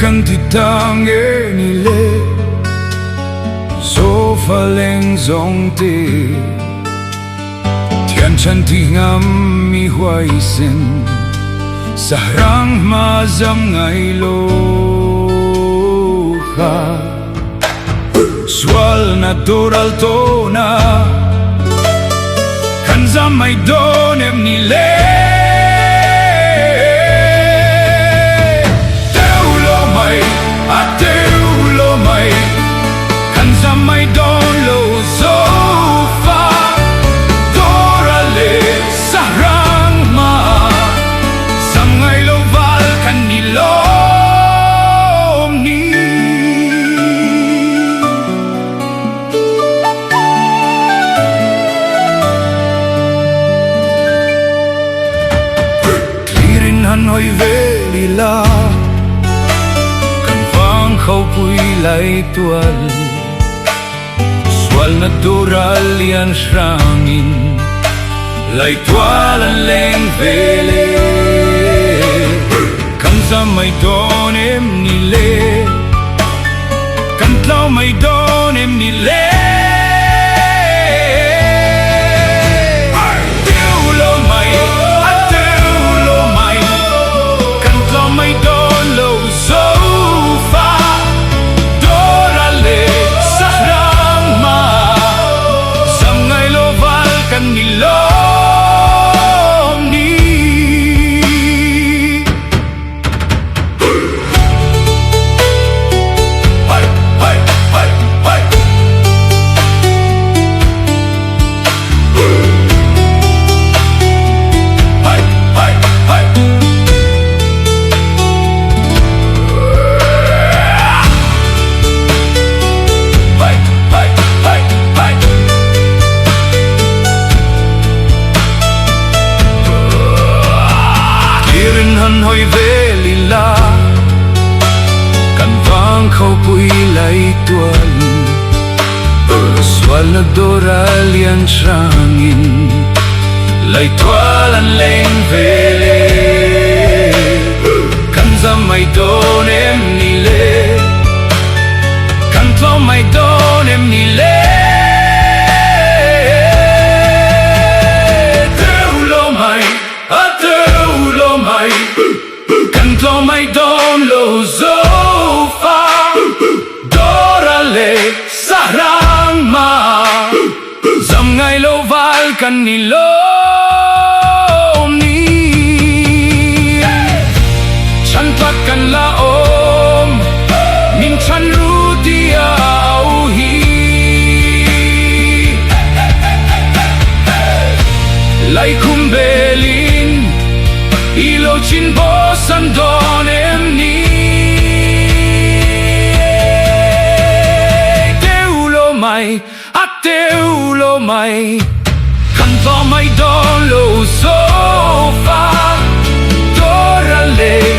khăn thì ta nghe ni lệ số pha lên dòng tê thian chân thì ngắm mi hoài sinh sa rang ma dâm ngày lô kha sual na toral tona kan zamay don em ni lệ May don lo so fa dorale sarang ma sangai lo val kanilom ni klirin hanoi velila kan vang khâu pui lai tual Wal na dural yan srangin Lai tualan leng vele Kamsa may donem nile Kantlaw may donem nile Tiulo may at tiulo may Kantlaw may don lo sofa Dorale nilom ni Hai hai hai hai Hai hai hai Hai hai hai hai Kirin han hoi velila Kan vang khâu pui lai tuan Swal na doral yan srangin Lai tualan leng vele Kan zamay donem nile Kan tlaw may donem nile Kantlo may don lo zofa Dorale sarang ma Zam ngay lo val kanilom ni Chan tlak kan laom Min chan rudi auhi Lai kumbelin Ilo chin bosan don em ni Teulo mai at teulo mai Kanto mai don lo sofa Dorale